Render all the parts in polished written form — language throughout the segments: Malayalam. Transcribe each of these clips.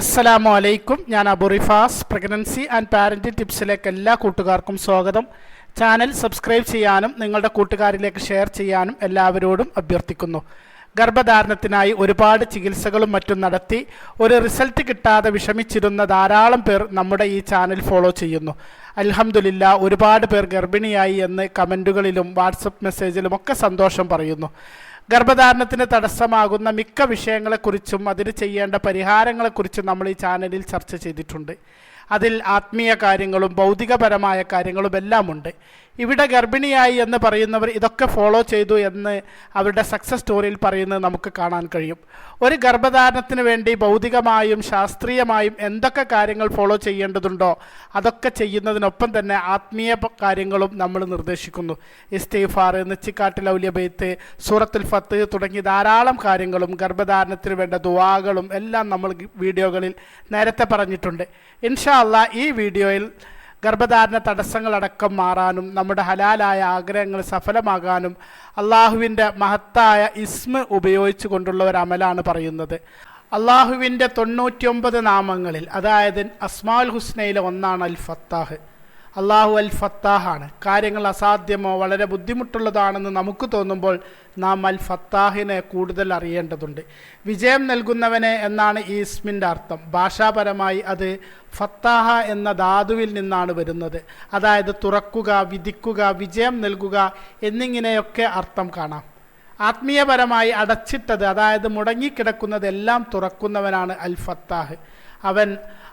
അസ്സലാമു അലൈക്കും. ഞാൻ Abu Rifas. Pregnancy and parenting ടിപ്സിലേക്ക് എല്ലാ കൂട്ടുകാർക്കും സ്വാഗതം. ചാനൽ സബ്സ്ക്രൈബ് ചെയ്യാനും നിങ്ങളുടെ കൂട്ടുകാരിലേക്ക് ഷെയർ ചെയ്യാനും എല്ലാവരോടും അഭ്യർത്ഥിക്കുന്നു. ഗർഭധാരണത്തിനായി ഒരുപാട് ചികിത്സകളും മറ്റും നടത്തി ഒരു റിസൾട്ട് കിട്ടാതെ വിഷമിച്ചിരുന്ന ധാരാളം പേർ നമ്മുടെ ഈ ചാനൽ ഫോളോ ചെയ്യുന്നു. അൽഹംദുലില്ലാ, ഒരുപാട് പേർ ഗർഭിണിയായി എന്ന് കമൻറ്റുകളിലും വാട്സപ്പ് മെസ്സേജിലും ഒക്കെ സന്തോഷം പറയുന്നു. ഗർഭധാരണത്തിന് തടസ്സമാകുന്ന മിക്ക വിഷയങ്ങളെക്കുറിച്ചും അതിന് ചെയ്യേണ്ട പരിഹാരങ്ങളെക്കുറിച്ചും നമ്മൾ ഈ ചാനലിൽ ചർച്ച ചെയ്തിട്ടുണ്ട്. അതിൽ ആത്മീയ കാര്യങ്ങളും ഭൗതികപരമായ കാര്യങ്ങളും എല്ലാം ഉണ്ട്. ഇവിടെ ഗർഭിണിയായി എന്ന് പറയുന്നവർ ഇതൊക്കെ ഫോളോ ചെയ്തു എന്ന് അവരുടെ സക്സസ് സ്റ്റോറിയിൽ പറയുന്നത് നമുക്ക് കാണാൻ കഴിയും. ഒരു ഗർഭധാരണത്തിന് വേണ്ടി ഭൗതികമായും ശാസ്ത്രീയമായും എന്തൊക്കെ കാര്യങ്ങൾ ഫോളോ ചെയ്യേണ്ടതുണ്ടോ അതൊക്കെ ചെയ്യുന്നതിനൊപ്പം തന്നെ ആത്മീയ കാര്യങ്ങളും നമ്മൾ നിർദ്ദേശിക്കുന്നു. ഇസ്തിഗ്ഫാർ, നെച്ചിക്കാട്ടിൽ ഔലിയ ബൈത്ത്, സൂറത്തുൽ ഫത്ത് തുടങ്ങി ധാരാളം കാര്യങ്ങളും ഗർഭധാരണത്തിന് വേണ്ട ദുആകളും എല്ലാം നമ്മൾ വീഡിയോകളിൽ നേരത്തെ പറഞ്ഞിട്ടുണ്ട്. ഇൻഷാ അല്ലാഹ് ഈ വീഡിയോയിൽ ഗർഭധാരണ തടസ്സങ്ങളടക്കം മാറാനും നമ്മുടെ ഹലാലായ ആഗ്രഹങ്ങൾ സഫലമാകാനും അള്ളാഹുവിൻ്റെ മഹത്തായ ഇസ്മ ഉപയോഗിച്ചു കൊണ്ടുള്ള ഒരു അമലാണ് പറയുന്നത്. അള്ളാഹുവിൻ്റെ 99 നാമങ്ങളിൽ, അതായത് അസ്മാഉൽ ഹുസ്നയിലെ ഒന്നാണ് അൽ ഫത്താഹ്. അള്ളാഹു അൽ ഫത്താഹാണ്. കാര്യങ്ങൾ അസാധ്യമോ വളരെ ബുദ്ധിമുട്ടുള്ളതാണെന്ന് നമുക്ക് തോന്നുമ്പോൾ നാം അൽ ഫത്താഹിനെ കൂടുതൽ അറിയേണ്ടതുണ്ട്. വിജയം നൽകുന്നവനെ എന്നാണ് ഈ ഇസ്മിൻ്റെ അർത്ഥം. ഭാഷാപരമായി അത് ഫത്താഹ എന്ന ധാതുവിൽ നിന്നാണ് വരുന്നത്. അതായത് തുറക്കുക, വിധിക്കുക, വിജയം നൽകുക എന്നിങ്ങനെയൊക്കെ അർത്ഥം കാണാം. ആത്മീയപരമായി അടച്ചിട്ടത്, അതായത് മുടങ്ങിക്കിടക്കുന്നതെല്ലാം തുറക്കുന്നവനാണ് അൽ ഫത്താഹ്. അവൻ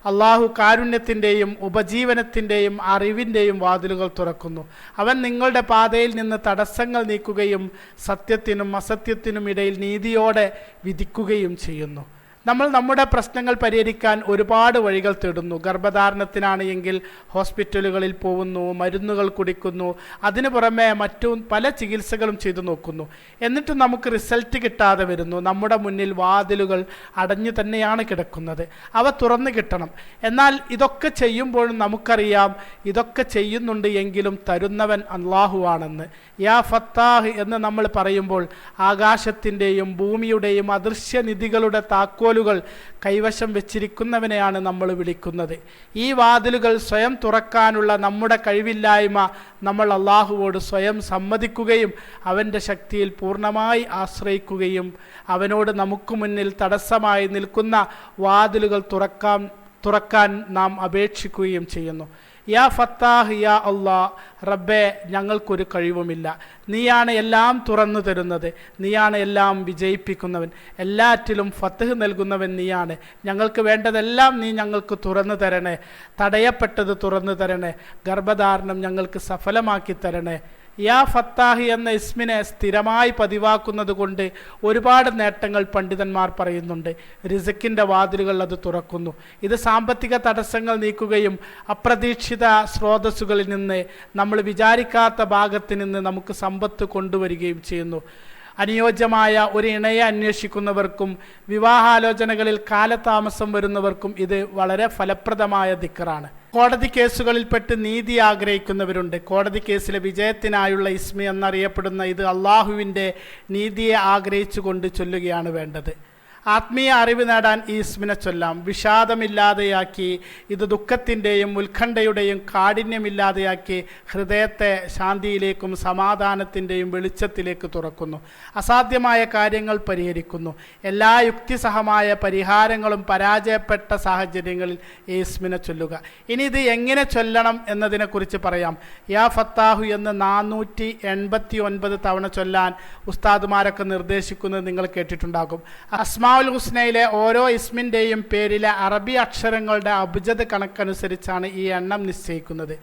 അള്ളാഹു കാരുണ്യത്തിൻ്റെയും ഉപജീവനത്തിൻ്റെയും അറിവിൻ്റെയും വാതിലുകൾ തുറക്കുന്നു. അവൻ നിങ്ങളുടെ പാതയിൽ നിന്ന് തടസ്സങ്ങൾ നീക്കുകയും സത്യത്തിനും അസത്യത്തിനും ഇടയിൽ നീതിയോടെ വിധിക്കുകയും ചെയ്യുന്നു. നമ്മൾ നമ്മുടെ പ്രശ്നങ്ങൾ പരിഹരിക്കാൻ ഒരുപാട് വഴികൾ തേടുന്നു. ഗർഭധാരണത്തിനാണ് എങ്കിൽ ഹോസ്പിറ്റലുകളിൽ പോകുന്നു, മരുന്നുകൾ കുടിക്കുന്നു, അതിനു പുറമെ മറ്റു പല ചികിത്സകളും ചെയ്തു നോക്കുന്നു. എന്നിട്ട് നമുക്ക് റിസൾട്ട് കിട്ടാതെ വരുന്നു. നമ്മുടെ മുന്നിൽ വാതിലുകൾ അടഞ്ഞു തന്നെയാണ് കിടക്കുന്നത്. അവ തുറന്നു കിട്ടണം. എന്നാൽ ഇതൊക്കെ ചെയ്യുമ്പോഴും നമുക്കറിയാം ഇതൊക്കെ ചെയ്യുന്നുണ്ട് എങ്കിലും തരുന്നവൻ അല്ലാഹുവാണെന്ന്. യാ ഫത്താഹ് എന്ന് നമ്മൾ പറയുമ്പോൾ ആകാശത്തിൻ്റെയും ഭൂമിയുടെയും അദൃശ്യനിധികളുടെ താക്കോലുകൾ കൈവശം വെച്ചിരിക്കുന്നവനെയാണ് നമ്മൾ വിളിക്കുന്നത്. ഈ വാതിലുകൾ സ്വയം തുറക്കാനുള്ള നമ്മുടെ കഴിവില്ലായ്മ നമ്മൾ അള്ളാഹുവോട് സ്വയം സമ്മതിക്കുകയും അവൻ്റെ ശക്തിയിൽ പൂർണ്ണമായി ആശ്രയിക്കുകയും അവനോട് നമുക്ക് മുന്നിൽ തടസ്സമായി നിൽക്കുന്ന വാതിലുകൾ തുറക്കാൻ നാം അപേക്ഷിക്കുകയും ചെയ്യുന്നു. യാ ഫത്താഹ്, യാ അല്ലാഹ്, റബ്ബേ, ഞങ്ങൾക്കൊരു കഴിവുമില്ല. നീയാണ് എല്ലാം തുറന്നു തരുന്നത്. നീയാണ് എല്ലാം വിജയിപ്പിക്കുന്നവൻ. എല്ലാറ്റിലും ഫത്ഹ് നൽകുന്നവൻ നീയാണ്. ഞങ്ങൾക്ക് വേണ്ടതെല്ലാം നീ ഞങ്ങൾക്ക് തുറന്നു തരണേ. തടയപ്പെട്ടത് തുറന്നു തരണേ. ഗർഭധാരണം ഞങ്ങൾക്ക് സഫലമാക്കി തരണേ. യാ ഫത്താഹ് എന്ന ഇസ്മിനെ സ്ഥിരമായി പതിവാക്കുന്നത് കൊണ്ട് ഒരുപാട് നേട്ടങ്ങൾ പണ്ഡിതന്മാർ പറയുന്നുണ്ട്. റിസ്ക്കിൻ്റെ വാതിലുകൾ അത് തുറക്കുന്നു. ഇത് സാമ്പത്തിക തടസ്സങ്ങൾ നീക്കുകയും അപ്രതീക്ഷിത സ്രോതസ്സുകളിൽ നിന്ന്, നമ്മൾ വിചാരിക്കാത്ത ഭാഗത്ത് നിന്ന് നമുക്ക് സമ്പത്ത് കൊണ്ടുവരികയും ചെയ്യുന്നു. അനുയോജ്യമായ ഒരു ഇണയെ അന്വേഷിക്കുന്നവർക്കും വിവാഹാലോചനകളിൽ കാലതാമസം വരുന്നവർക്കും ഇത് വളരെ ഫലപ്രദമായ ദിക്റാണ്. കോടതി കേസുകളിൽപ്പെട്ട് നീതി ആഗ്രഹിക്കുന്നവരുണ്ട്. കോടതി കേസിലെ വിജയത്തിനായുള്ള ഇസ്മി എന്നറിയപ്പെടുന്ന ഇത് അള്ളാഹുവിൻ്റെ നീതിയെ ആഗ്രഹിച്ചുകൊണ്ട് ചൊല്ലുകയാണ് വേണ്ടത്. ആത്മീയ അറിവ് നേടാൻ ഈ ഇസ്മിനെ ചൊല്ലാം. വിഷാദമില്ലാതെയാക്കി, ഇത് ദുഃഖത്തിൻ്റെയും ഉത്കണ്ഠയുടെയും കാഠിന്യമില്ലാതെയാക്കി ഹൃദയത്തെ ശാന്തിയിലേക്കും സമാധാനത്തിൻ്റെയും വെളിച്ചത്തിലേക്ക് തുറക്കുന്നു. അസാധ്യമായ കാര്യങ്ങൾ പരിഹരിക്കുന്നു. എല്ലാ യുക്തിസഹമായ പരിഹാരങ്ങളും പരാജയപ്പെട്ട സാഹചര്യങ്ങളിൽ ഈ ഇസ്മിനെ ചൊല്ലുക. ഇനി ഇത് എങ്ങനെ ചൊല്ലണം എന്നതിനെക്കുറിച്ച് പറയാം. യാ ഫത്താഹു എന്ന് 489 തവണ ചൊല്ലാൻ ഉസ്താദുമാരൊക്കെ നിർദ്ദേശിക്കുന്നത് നിങ്ങൾ കേട്ടിട്ടുണ്ടാകും. അസ്മാഉൽ ഹുസ്നയിലെ ഓരോ ഇസ്മിൻ്റെയും പേരിലെ അറബി അക്ഷരങ്ങളുടെ അബ്ജദ് കണക്കനുസരിച്ചാണ് ഈ എണ്ണം നിശ്ചയിക്കുന്നത്.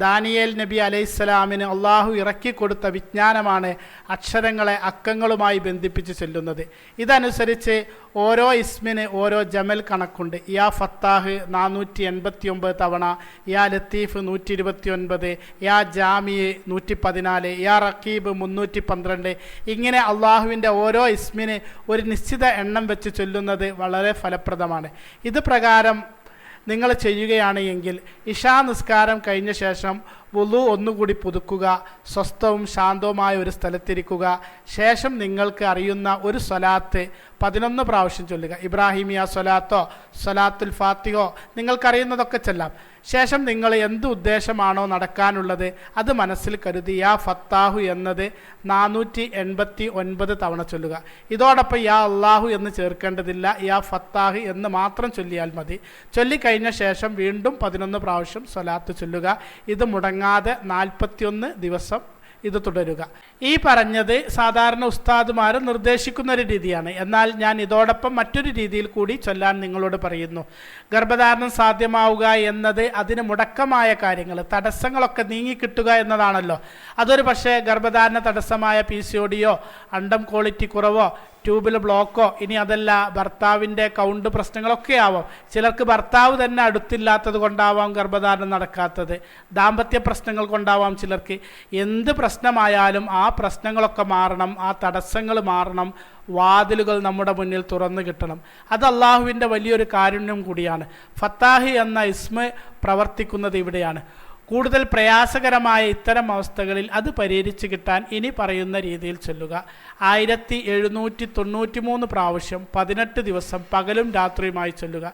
ദാനിയേൽ നബി അലൈഹിസ്സലാമിന് അള്ളാഹു ഇറക്കിക്കൊടുത്ത വിജ്ഞാനമാണ് അക്ഷരങ്ങളെ അക്കങ്ങളുമായി ബന്ധിപ്പിച്ച് ചൊല്ലുന്നത്. ഇതനുസരിച്ച് ഓരോ ഇസ്മിന് ഓരോ ജമൽ കണക്കുണ്ട്. യാ ഫത്താഹ് 489 തവണ, യാ ലത്തീഫ് 129, യാ ജാമി 114, യാ റഖീബ് 312. ഇങ്ങനെ അള്ളാഹുവിൻ്റെ ഓരോ ഇസ്മിന് ഒരു നിശ്ചിത എണ്ണം വെച്ച് ചൊല്ലുന്നത് വളരെ ഫലപ്രദമാണ്. ഇത് പ്രകാരം നിങ്ങൾ ചെയ്യുകയാണ് എങ്കിൽ ഇശാ നിസ്കാരം കഴിഞ്ഞ ശേഷം വുളു ഒന്നുകൂടി പുതുക്കുക, സ്വസ്ഥവും ശാന്തവുമായ ഒരു സ്ഥലത്തിരിക്കുക. ശേഷം നിങ്ങൾക്ക് അറിയുന്ന ഒരു സ്വലാത്ത് 11 പ്രാവശ്യം ചൊല്ലുക. ഇബ്രാഹിമിയ സ്വലാത്തോ സ്വലാത്തുൽ ഫാത്തിഹോ നിങ്ങൾക്കറിയുന്നതൊക്കെ ചെല്ലാം. ശേഷം നിങ്ങൾ എന്ത് ഉദ്ദേശമാണോ നടക്കാനുള്ളത് അത് മനസ്സിൽ കരുതി യാ ഫത്താഹു എന്നത് 489 തവണ ചൊല്ലുക. ഇതോടൊപ്പം യാ അള്ളാഹു എന്ന് ചേർക്കേണ്ടതില്ല, യാ ഫത്താഹ് എന്ന് മാത്രം ചൊല്ലിയാൽ മതി. ചൊല്ലിക്കഴിഞ്ഞ ശേഷം വീണ്ടും 11 പ്രാവശ്യം സ്വലാത്ത് ചൊല്ലുക. ഇത് മുടങ്ങാതെ 41 ദിവസം ഇത് തുടരുക. ഈ പറഞ്ഞത് സാധാരണ ഉസ്താദുമാർ നിർദ്ദേശിക്കുന്ന ഒരു രീതിയാണ്. എന്നാൽ ഞാൻ ഇതോടൊപ്പം മറ്റൊരു രീതിയിൽ കൂടി ചൊല്ലാൻ നിങ്ങളോട് പറയുന്നു. ഗർഭധാരണം സാധ്യമാവുക എന്നത് അതിന് മുടക്കമായ കാര്യങ്ങൾ, തടസ്സങ്ങളൊക്കെ നീങ്ങിക്കിട്ടുക എന്നതാണല്ലോ. അതൊരു പക്ഷേ ഗർഭധാരണ തടസ്സമായ PCOD-യോ അണ്ടം ക്വാളിറ്റി കുറവോ ട്യൂബിൽ ബ്ലോക്കോ ഇനി അതല്ല ഭർത്താവിൻ്റെ കൗണ്ട് പ്രശ്നങ്ങളൊക്കെ ആവാം. ചിലർക്ക് ഭർത്താവ് തന്നെ അടുത്തില്ലാത്തത് കൊണ്ടാവാം ഗർഭധാരണം നടക്കാത്തത്, ദാമ്പത്യ പ്രശ്നങ്ങൾ കൊണ്ടാവാം ചിലർക്ക്. എന്ത് പ്രശ്നമായാലും ആ പ്രശ്നങ്ങളൊക്കെ മാറണം, ആ തടസ്സങ്ങൾ മാറണം, വാതിലുകൾ നമ്മുടെ മുന്നിൽ തുറന്നു കിട്ടണം. അത് അള്ളാഹുവിൻ്റെ വലിയൊരു കാരുണ്യം കൂടിയാണ്. ഫത്താഹ് എന്ന ഇസ്മ പ്രവർത്തിക്കുന്നത് ഇവിടെയാണ്. കൂടുതൽ പ്രയാസകരമായ ഇത്തരം അവസ്ഥകളിൽ അത് പരിഹരിച്ച് കിട്ടാൻ ഇനി പറയുന്ന രീതിയിൽ ചൊല്ലുക. 1793 പ്രാവശ്യം 18 ദിവസം പകലും രാത്രിയുമായി ചൊല്ലുക.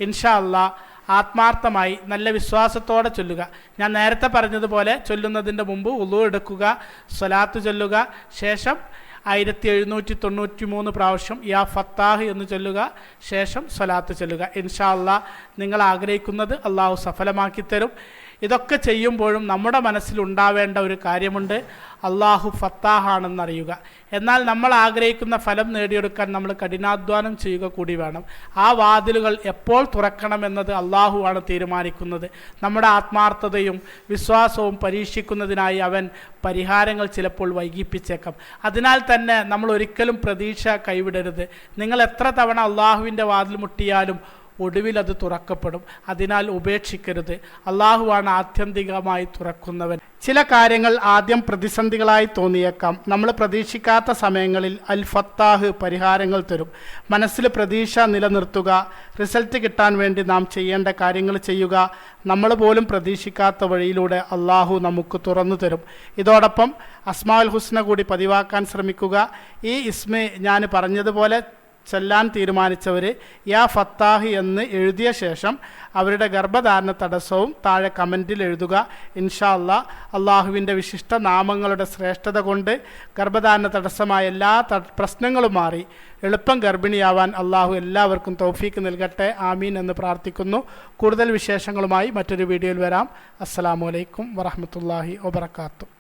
ഇൻഷാ അല്ലാഹ് ആത്മാർത്ഥമായി നല്ല വിശ്വാസത്തോടെ ചൊല്ലുക. ഞാൻ നേരത്തെ പറഞ്ഞതുപോലെ ചൊല്ലുന്നതിൻ്റെ മുമ്പ് വുളു എടുക്കുക, സ്വലാത്ത് ചൊല്ലുക. ശേഷം 1793 പ്രാവശ്യം യാ ഫത്താഹ് എന്ന് ചൊല്ലുക. ശേഷം സ്വലാത്ത് ചൊല്ലുക. ഇൻഷാ അല്ലാഹ് നിങ്ങൾ ആഗ്രഹിക്കുന്നത് അള്ളാഹു സഫലമാക്കി തരും. ഇതൊക്കെ ചെയ്യുമ്പോഴും നമ്മുടെ മനസ്സിലുണ്ടാവേണ്ട ഒരു കാര്യമുണ്ട്, അള്ളാഹു ഫത്താഹാണെന്നറിയുക. എന്നാൽ നമ്മൾ ആഗ്രഹിക്കുന്ന ഫലം നേടിയെടുക്കാൻ നമ്മൾ കഠിനാധ്വാനം ചെയ്യുക കൂടി വേണം. ആ വാതിലുകൾ എപ്പോൾ തുറക്കണമെന്നത് അള്ളാഹുവാണ് തീരുമാനിക്കുന്നത്. നമ്മുടെ ആത്മാർത്ഥതയും വിശ്വാസവും പരീക്ഷിക്കുന്നതിനായി അവൻ പരിഹാരങ്ങൾ ചിലപ്പോൾ വൈകിപ്പിച്ചേക്കാം. അതിനാൽ തന്നെ നമ്മൾ ഒരിക്കലും പ്രതീക്ഷ കൈവിടരുത്. നിങ്ങൾ എത്ര തവണ അള്ളാഹുവിൻ്റെ വാതിൽ മുട്ടിയാലും ഒടുവിൽ അത് തുറക്കപ്പെടും. അതിനാൽ ഉപേക്ഷിക്കരുത്. അള്ളാഹുവാണ് ആത്യന്തികമായി തുറക്കുന്നവൻ. ചില കാര്യങ്ങൾ ആദ്യം പ്രതിസന്ധികളായി തോന്നിയേക്കാം. നമ്മൾ പ്രതീക്ഷിക്കാത്ത സമയങ്ങളിൽ അൽ ഫത്താഹ് പരിഹാരങ്ങൾ തരും. മനസ്സിൽ പ്രതീക്ഷ നിലനിർത്തുക. റിസൾട്ട് കിട്ടാൻ വേണ്ടി നാം ചെയ്യേണ്ട കാര്യങ്ങൾ ചെയ്യുക. നമ്മൾ പോലും പ്രതീക്ഷിക്കാത്ത വഴിയിലൂടെ അള്ളാഹു നമുക്ക് തുറന്നു തരും. ഇതോടൊപ്പം അസ്മാഉൽ ഹുസ്ന കൂടി പതിവാക്കാൻ ശ്രമിക്കുക. ഈ ഇസ്മ ഞാൻ പറഞ്ഞതുപോലെ ചൊല്ലാൻ തീരുമാനിച്ചവർ യാ ഫത്താഹ് എന്ന് എഴുതിയ ശേഷം അവരുടെ ഗർഭധാരണ തടസ്സവും താഴെ കമൻറ്റിൽ എഴുതുക. ഇൻഷാ അല്ലാഹ് അള്ളാഹുവിൻ്റെ വിശിഷ്ട നാമങ്ങളുടെ ശ്രേഷ്ഠത കൊണ്ട് ഗർഭധാരണ തടസ്സമായ എല്ലാ പ്രശ്നങ്ങളും മാറി എളുപ്പം ഗർഭിണിയാവാൻ അള്ളാഹു എല്ലാവർക്കും തൗഫീക്ക് നൽകട്ടെ. ആമീൻ എന്ന് പ്രാർത്ഥിക്കുന്നു. കൂടുതൽ വിശേഷങ്ങളുമായി മറ്റൊരു വീഡിയോയിൽ വരാം. അസ്സലാമു അലൈക്കും വറഹ്മത്തുള്ളാഹി വബറകാതുഹു.